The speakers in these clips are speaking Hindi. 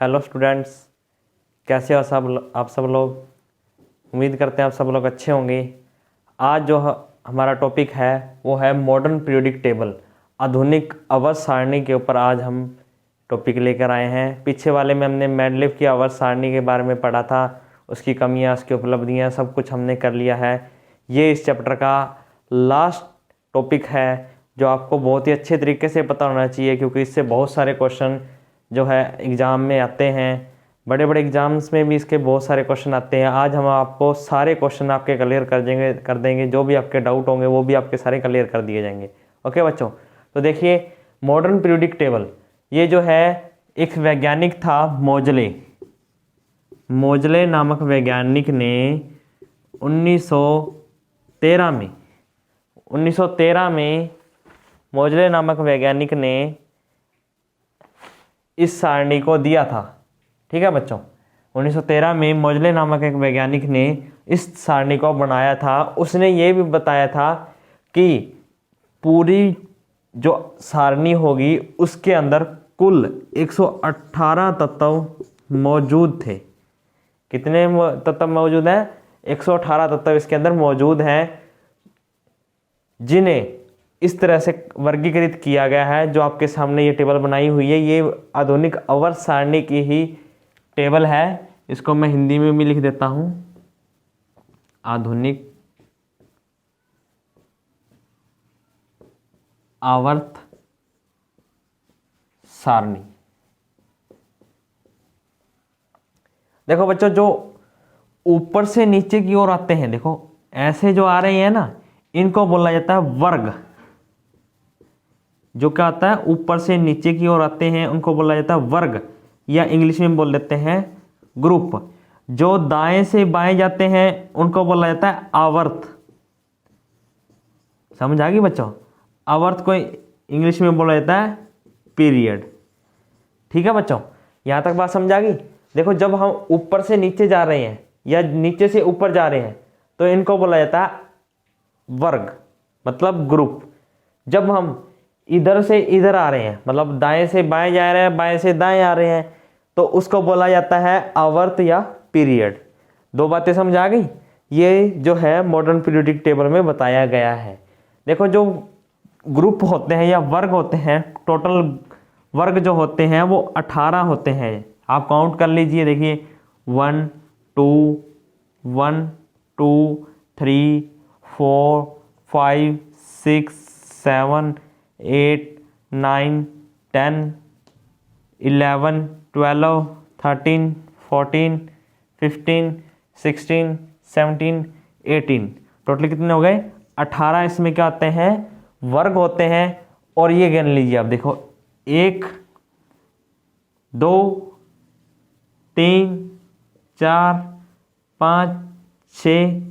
हेलो स्टूडेंट्स, कैसे हो आप सब लोग। उम्मीद करते हैं आप सब लोग अच्छे होंगे। आज जो हमारा टॉपिक है वो है मॉडर्न पीरियोडिक टेबल, आधुनिक आवर्त सारणी के ऊपर आज हम टॉपिक लेकर आए हैं। पीछे वाले में हमने मेंडलीव की आवर्त सारणी के बारे में पढ़ा था, उसकी कमियां, उसकी उपलब्धियां, सब कुछ हमने कर लिया है। ये इस चैप्टर का लास्ट टॉपिक है जो आपको बहुत ही अच्छे तरीके से पता होना चाहिए, क्योंकि इससे बहुत सारे क्वेश्चन जो है एग्ज़ाम में आते हैं। बड़े बड़े एग्ज़ाम्स में भी इसके बहुत सारे क्वेश्चन आते हैं। आज हम आपको सारे क्वेश्चन आपके क्लियर कर देंगे। जो भी आपके डाउट होंगे वो भी आपके सारे क्लियर कर दिए जाएंगे। ओके बच्चों, तो देखिए मॉडर्न पीरियोडिक टेबल, ये जो है एक वैज्ञानिक था मोजले नामक वैज्ञानिक ने 1913 में मोजले नामक वैज्ञानिक ने इस सारणी को दिया था। ठीक है बच्चों, 1913 में मोजले नामक एक वैज्ञानिक ने इस सारणी को बनाया था। उसने ये भी बताया था कि पूरी जो सारणी होगी उसके अंदर कुल 118 तत्व मौजूद थे। कितने तत्व मौजूद हैं? 118 तत्व इसके अंदर मौजूद हैं, जिन्हें इस तरह से वर्गीकृत किया गया है। जो आपके सामने ये टेबल बनाई हुई है, ये आधुनिक आवर्त सारणी की ही टेबल है। इसको मैं हिंदी में भी लिख देता हूं, आधुनिक आवर्त सारणी। देखो बच्चों, जो ऊपर से नीचे की ओर आते हैं, देखो ऐसे जो आ रहे हैं ना, इनको बोला जाता है वर्ग। जो क्या आता है, ऊपर से नीचे की ओर आते हैं, उनको बोला जाता है वर्ग, या इंग्लिश में बोल देते हैं ग्रुप। जो दाएं से बाएं जाते हैं उनको बोला जाता है आवर्त। समझ आ गई बच्चों? आवर्त को इंग्लिश में बोला जाता है पीरियड। ठीक है बच्चों, यहां तक बात समझ आ गई। देखो, जब हम ऊपर से नीचे जा रहे हैं या नीचे से ऊपर जा रहे हैं तो इनको बोला जाता है वर्ग, मतलब ग्रुप। जब हम इधर से इधर आ रहे हैं, मतलब दाएं से बाएं जा रहे हैं, बाएं से दाएं आ रहे हैं, तो उसको बोला जाता है आवर्त या पीरियड। दो बातें समझ आ गई। ये जो है मॉडर्न पीरियोडिक टेबल में बताया गया है। देखो, जो ग्रुप होते हैं या वर्ग होते हैं, टोटल वर्ग जो होते हैं वो 18 होते हैं। आप काउंट कर लीजिए। देखिए 1 2 1 2 3 4 5 6 7 8 9 10 11 12 13 14 15 16 17 18। टोटल कितने हो गए? 18 इसमें क्या आते हैं? वर्ग होते हैं। और ये गिन लीजिए आप, देखो 1 2 3 4 5 6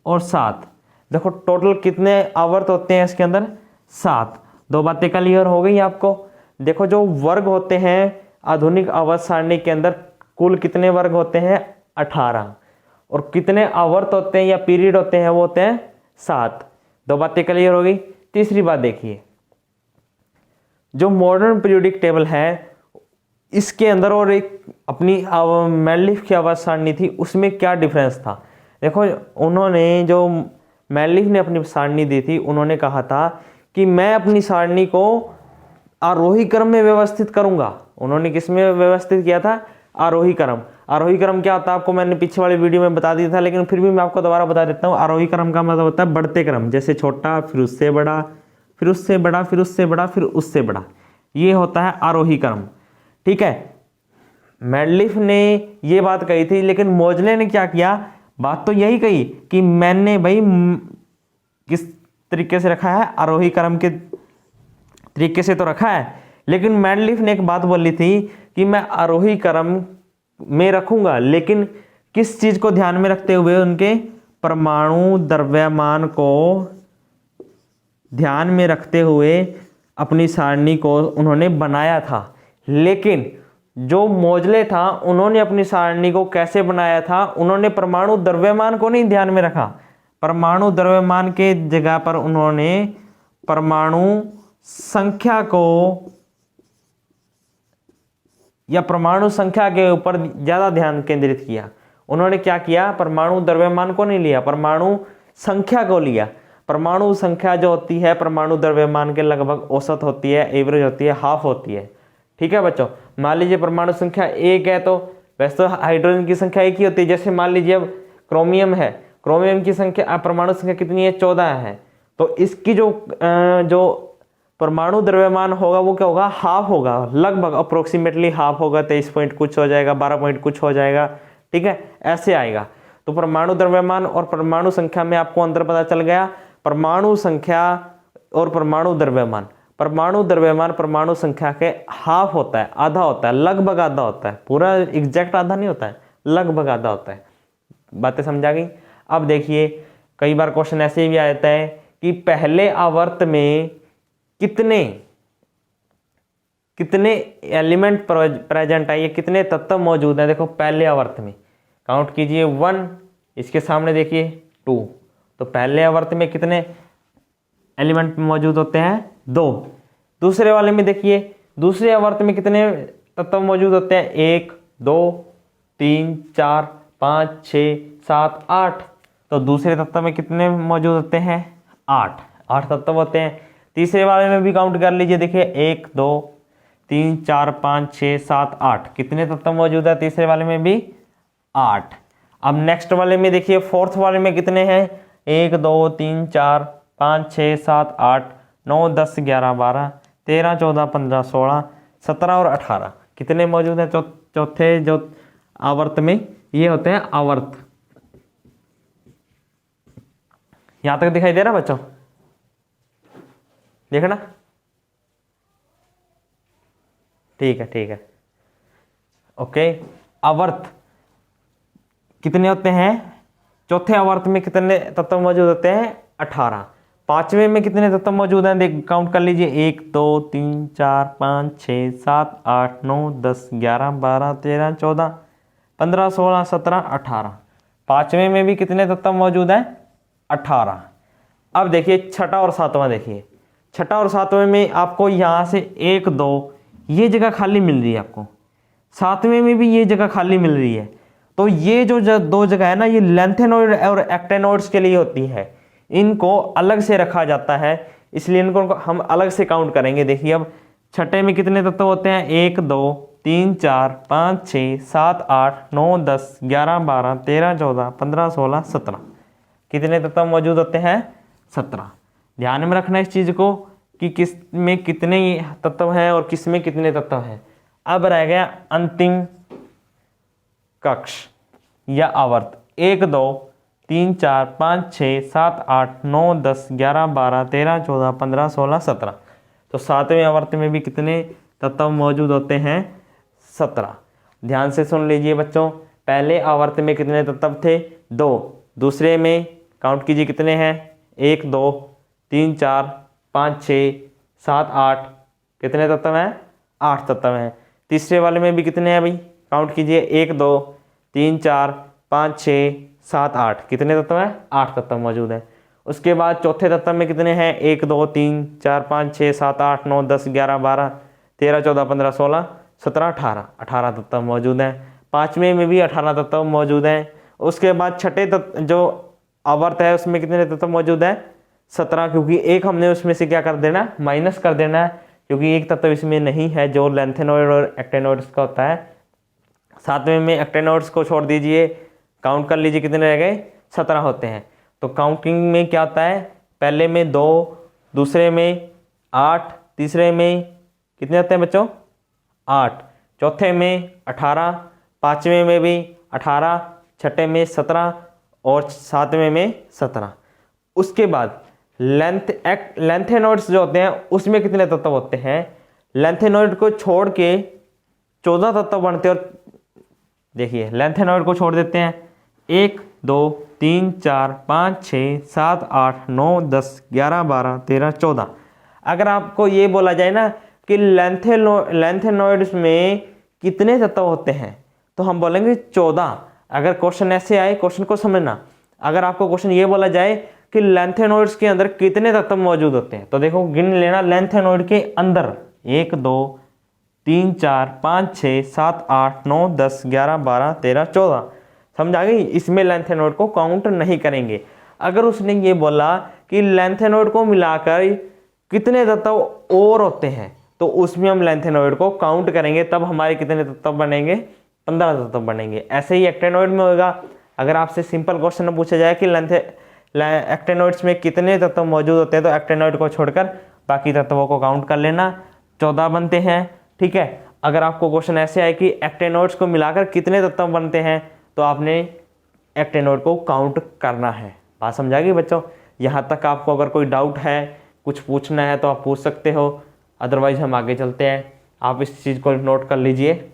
और 7। देखो टोटल कितने आवर्त होते हैं इसके अंदर? 7। दो बातें क्लियर हो गई आपको। देखो, जो वर्ग होते हैं आधुनिक आवर्त सारणी के अंदर, कुल कितने वर्ग होते हैं? 18। और कितने आवर्त होते हैं या पीरियड होते हैं? वो होते हैं 7। दो बातें क्लियर हो गई। तीसरी बात देखिए, जो मॉडर्न पीरियोडिक टेबल है इसके अंदर और एक अपनी मेंडलीव की आवर्त सारणी थी, उसमें क्या डिफरेंस था? देखो, उन्होंने जो मेंडलीव ने अपनी सारणी दी थी, उन्होंने कहा था कि मैं अपनी सारणी को आरोही क्रम में व्यवस्थित करूंगा। उन्होंने किस में व्यवस्थित किया था? आरोही क्रम। आरोही क्रम क्या होता है आपको मैंने पीछे वाली वीडियो में बता दिया था, लेकिन फिर भी मैं आपको दोबारा बता देता हूँ। आरोही क्रम का मतलब होता है बढ़ते क्रम, जैसे छोटा, फिर उससे बड़ा, फिर उससे बड़ा, फिर उससे बड़ा, फिर उससे बड़ा। ये होता है आरोही क्रम। ठीक है, मेंडलीव ने ये बात कही थी, लेकिन मोजले ने क्या किया? बात तो यही कही कि मैंने भाई किस तरीके से रखा है, आरोही क्रम के तरीके से तो रखा है, लेकिन मेंडलीव ने एक बात बोली थी कि मैं आरोही क्रम में रखूंगा, लेकिन किस चीज को ध्यान में रखते हुए? उनके परमाणु द्रव्यमान को ध्यान में रखते हुए अपनी सारणी को उन्होंने बनाया था। लेकिन जो मोजले था, उन्होंने अपनी सारणी को कैसे बनाया था? उन्होंने परमाणु द्रव्यमान को नहीं ध्यान में रखा। परमाणु द्रव्यमान के जगह पर उन्होंने परमाणु संख्या को या परमाणु संख्या के ऊपर ज़्यादा ध्यान केंद्रित किया। उन्होंने क्या किया, परमाणु द्रव्यमान को नहीं लिया, परमाणु संख्या को लिया। परमाणु संख्या जो होती है परमाणु द्रव्यमान के लगभग औसत होती है, एवरेज होती है, हाफ होती है। ठीक है बच्चों, मान लीजिए परमाणु संख्या एक है तो वैसे तो हाइड्रोजन की संख्या एक ही होती है। जैसे मान लीजिए अब क्रोमियम है, क्रोमियम की संख्या परमाणु संख्या कितनी है, 14 है। तो इसकी जो परमाणु द्रव्यमान होगा वो क्या होगा, हाफ होगा, लगभग अप्रोक्सीमेटली हाफ होगा, 23 पॉइंट कुछ हो जाएगा, 12 पॉइंट कुछ हो जाएगा। ठीक है, ऐसे आएगा। तो परमाणु द्रव्यमान और परमाणु संख्या में आपको अंतर पता चल गया। परमाणु संख्या और परमाणु द्रव्यमान, परमाणु द्रव्यमान परमाणु संख्या के हाफ होता है, आधा होता है, लगभग आधा होता है, पूरा एग्जैक्ट आधा नहीं होता है, लगभग आधा होता है। बातें समझा गई। अब देखिए कई बार क्वेश्चन ऐसे भी आ जाता है कि पहले आवर्त में कितने एलिमेंट प्रेजेंट है, ये कितने तत्व मौजूद हैं। देखो पहले आवर्त में काउंट कीजिए 1, इसके सामने देखिए 2, तो पहले आवर्त में कितने एलिमेंट मौजूद होते हैं, 2। दूसरे वाले में देखिए दूसरे आवर्त में कितने तत्व मौजूद होते हैं, 1 2 3 4 5 6 7 8। तो दूसरे तत्व में कितने मौजूद होते हैं, 8 तत्व होते हैं। तीसरे वाले में भी काउंट कर लीजिए, देखिए 1 2 3 4 5 6 7 8, कितने तत्व मौजूद है तीसरे वाले में भी, 8। अब नेक्स्ट वाले में देखिए फोर्थ वाले में कितने हैं, 1 2 3 4 5 6 7 8 9 10 11 12 13 14 15 16 17 और 18, कितने मौजूद हैं चौथे जो आवर्त में, ये होते हैं आवर्त। यहां तक दिखाई दे रहा बच्चों, देखना। ठीक है ओके। आवर्त कितने होते हैं, चौथे आवर्त में कितने तत्व मौजूद होते हैं, 18। पांचवें में कितने तत्व मौजूद हैं, देख काउंट कर लीजिए, 1 2 3 4 5 6 7 8 9 10 11 12 13 14 15 16 17 18। पांचवें में भी कितने तत्व मौजूद हैं, 18। अब देखिए छठा और सातवां, देखिए छठा और सातवें में आपको यहाँ से 1 2 ये जगह खाली मिल रही है, आपको सातवें में भी ये जगह खाली मिल रही है। तो ये जो दो जगह है ना, ये लेंथेनॉइड और एक्टेनॉइड्स के लिए होती है, इनको अलग से रखा जाता है, इसलिए इनको हम अलग से काउंट करेंगे। देखिए अब छठे में कितने तत्व होते हैं, 1 2 3 4 5 6 7 8 9 10 11 12 13 14 15 16 17, कितने तत्व मौजूद होते हैं, 17। ध्यान में रखना इस चीज को कि किस में कितने तत्व हैं और किस में कितने तत्व हैं। अब रह गया अंतिम कक्ष या आवर्त, 1 2 3 4 5 6 7 8 9 10 11 12 13 14 15 16 17। तो सातवें आवर्त में भी कितने तत्व मौजूद होते हैं, 17। ध्यान से सुन लीजिए बच्चों, पहले आवर्त में कितने तत्व थे, 2। दूसरे में काउंट कीजिए कितने हैं, 1 2 3 4 5 6 7 8, कितने तत्व हैं, 8 तत्व हैं। तीसरे वाले में भी कितने हैं भाई, काउंट कीजिए, 1 2 3 4 5 6 7 8, कितने तत्व हैं, 8 तत्व मौजूद हैं। उसके बाद चौथे तत्व में कितने हैं, 1 2 3 4 5 6 7 8 9 10 11 12 13 14 15 16 17 18 तत्व मौजूद हैं। पाँचवें में भी 18 तत्व मौजूद हैं। उसके बाद छठे तत्व जो आवर्त है उसमें कितने तत्व मौजूद हैं, 17, क्योंकि एक हमने उसमें से क्या कर देना, माइनस कर देना है, क्योंकि एक तत्व इसमें नहीं है जो लेंथेनॉइड और एक्टेनॉइड्स का होता है। सातवें में एक्टेनॉइड्स को छोड़ दीजिए, काउंट कर लीजिए कितने रह गए, 17 होते हैं। तो काउंटिंग में क्या होता है, पहले में 2, दूसरे में 8, तीसरे में कितने होते हैं बच्चों, 8, चौथे में 18, पाँचवें में भी 18, छठे में 17 और सातवें में 17। उसके बाद लेंथेनॉइड्स जो होते हैं उसमें कितने तत्व होते हैं, लेंथेनॉइड को छोड़ के 14 तत्व बनते हैं। और देखिए लेंथेनॉइड को छोड़ देते हैं, 1 2 3 4 5 6 7 8 9 10 11 12 13 14। अगर आपको ये बोला जाए ना कि लेंथेनॉइड्स में कितने तत्व होते हैं, तो हम बोलेंगे 14। अगर क्वेश्चन ऐसे आए, क्वेश्चन को समझना, अगर आपको क्वेश्चन ये बोला जाए कि लेंथेनॉइड्स के अंदर कितने तत्व मौजूद होते हैं, तो देखो गिन लेना, लेंथेनॉइड के अंदर 1 2 3 4 5 6 7 8 9 10 11 12 13 14। समझ आ गई। इसमें लेंथेनॉइड को काउंट नहीं करेंगे। अगर उसने ये बोला कि लेंथेनॉइड को मिलाकर कितने तत्व और होते हैं, तो उसमें हम लेंथेनॉइड को काउंट करेंगे, तब हमारे कितने तत्व बनेंगे, 15 तत्व बनेंगे। ऐसे ही एक्टेनॉइड में होगा। अगर आपसे सिंपल क्वेश्चन पूछा जाए कि एक्टेनॉइड्स में कितने तत्व मौजूद होते हैं, तो एक्टेनॉइड को छोड़कर बाकी तत्वों को काउंट कर लेना, 14 बनते हैं। ठीक है। अगर आपको क्वेश्चन ऐसे आए कि एक्टेनॉइड्स को मिलाकर कितने तत्व बनते हैं, तो आपने एक्टेनॉइड को काउंट करना है। बात समझा गई बच्चों। यहाँ तक आपको अगर कोई डाउट है, कुछ पूछना है, तो आप पूछ सकते हो, अदरवाइज हम आगे चलते हैं। आप इस चीज़ को नोट कर लीजिए।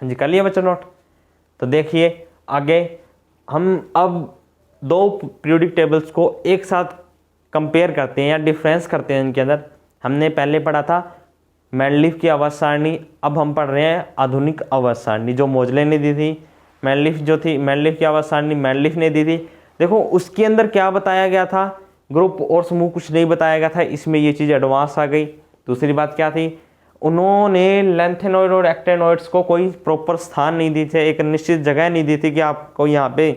हाँ जी, कर लिया बच्चों नोट। तो देखिए आगे हम अब दो पीरियोडिक टेबल्स को एक साथ कंपेयर करते हैं या डिफरेंस करते हैं इनके अंदर। हमने पहले पढ़ा था मेंडलीफ की आवर्त सारणी, अब हम पढ़ रहे हैं आधुनिक आवर्त सारणी जो मोजले ने दी थी। मेंडलीफ की आवर्त सारणी मेंडलीफ ने दी थी। देखो उसके अंदर क्या बताया गया था, ग्रुप और समूह कुछ नहीं बताया गया था, इसमें ये चीज़ एडवांस आ गई। दूसरी बात क्या थी, उन्होंने लेंथेनॉइड और एक्टेनॉइड्स को कोई प्रॉपर स्थान नहीं दी थे, एक निश्चित जगह नहीं दी थी कि आपको यहाँ पे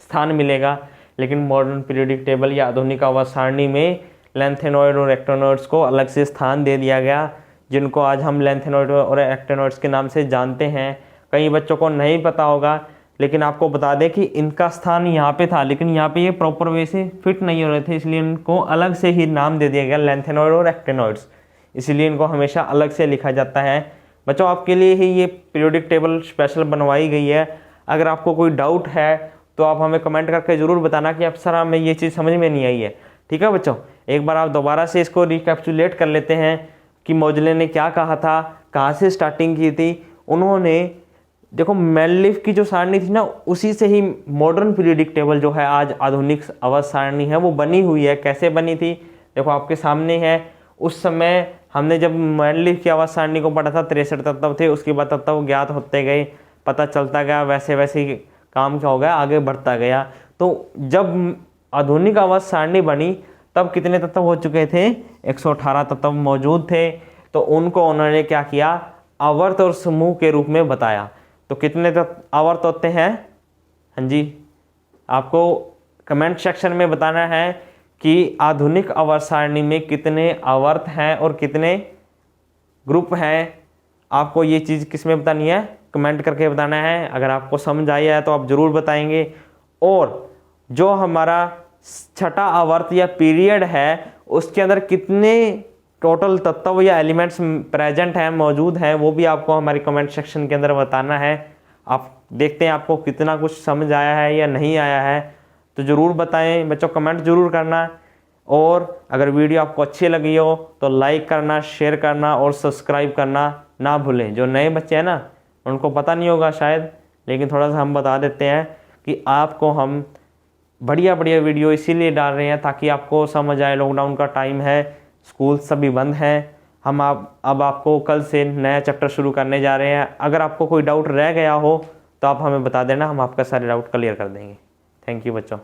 स्थान मिलेगा। लेकिन मॉडर्न पीरियोडिक टेबल या आधुनिक आवर्त सारणी में लेंथेनॉइड और एक्टेनॉइड्स को अलग से स्थान दे दिया गया, जिनको आज हम लेंथेनॉइड और एक्टेनॉइड्स के नाम से जानते हैं। कई बच्चों को नहीं पता होगा, लेकिन आपको बता दें कि इनका स्थान यहाँ पे था, लेकिन यहाँ पे ये प्रॉपर वे से फिट नहीं हो रहे थे, इसलिए इनको अलग से ही नाम दे दिया गया लेंथेनॉइड और एक्टेनॉइड्स। इसीलिए इनको हमेशा अलग से लिखा जाता है। बच्चों आपके लिए ही ये पीरियोडिक टेबल स्पेशल बनवाई गई है। अगर आपको कोई डाउट है तो आप हमें कमेंट करके ज़रूर बताना कि अब सर हमें ये चीज़ समझ में नहीं आई है। ठीक है बच्चों, एक बार आप दोबारा से इसको रिकैप्चुलेट कर लेते हैं कि मोजले ने क्या कहा था, कहाँ से स्टार्टिंग की थी। उन्होंने देखो मेंडलीफ की जो सारणी थी ना, उसी से ही मॉडर्न पीरियोडिक टेबल जो है आज आधुनिक आवर्त सारणी है वो बनी हुई है। कैसे बनी थी देखो आपके सामने है। उस समय हमने जब मेंडलीफ की आवर्त सारणी को पढ़ा था 63 तत्व थे, उसके बाद तत्व ज्ञात होते गए, पता चलता गया, वैसे वैसे काम क्या हो गया, आगे बढ़ता गया। तो जब आधुनिक आवर्त सारणी बनी तब कितने तत्व हो चुके थे, 118 तत्व मौजूद थे। तो उनको उन्होंने क्या किया, आवर्त और समूह के रूप में बताया। तो कितने आवर्त होते हैं, हाँ जी आपको कमेंट सेक्शन में बताना है कि आधुनिक आवर्त सारणी में कितने आवर्त हैं और कितने ग्रुप हैं। आपको ये चीज़ किस में बतानी है, कमेंट करके बताना है। अगर आपको समझ आया है तो आप ज़रूर बताएंगे। और जो हमारा छठा आवर्त या पीरियड है उसके अंदर कितने टोटल तत्व या एलिमेंट्स प्रेजेंट हैं, मौजूद हैं, वो भी आपको हमारी कमेंट सेक्शन के अंदर बताना है। आप देखते हैं आपको कितना कुछ समझ आया है या नहीं आया है, तो ज़रूर बताएं बच्चों, कमेंट ज़रूर करना। और अगर वीडियो आपको अच्छी लगी हो तो लाइक करना, शेयर करना और सब्सक्राइब करना ना भूलें। जो नए बच्चे हैं ना उनको पता नहीं होगा शायद, लेकिन थोड़ा सा हम बता देते हैं कि आपको हम बढ़िया बढ़िया वीडियो इसीलिए डाल रहे हैं ताकि आपको समझ आए। लॉकडाउन का टाइम है, स्कूल सभी बंद हैं, हम अब आपको कल से नया चैप्टर शुरू करने जा रहे हैं। अगर आपको कोई डाउट रह गया हो तो आप हमें बता देना, हम आपका सारे डाउट क्लियर कर देंगे। थैंक यू बच्चों।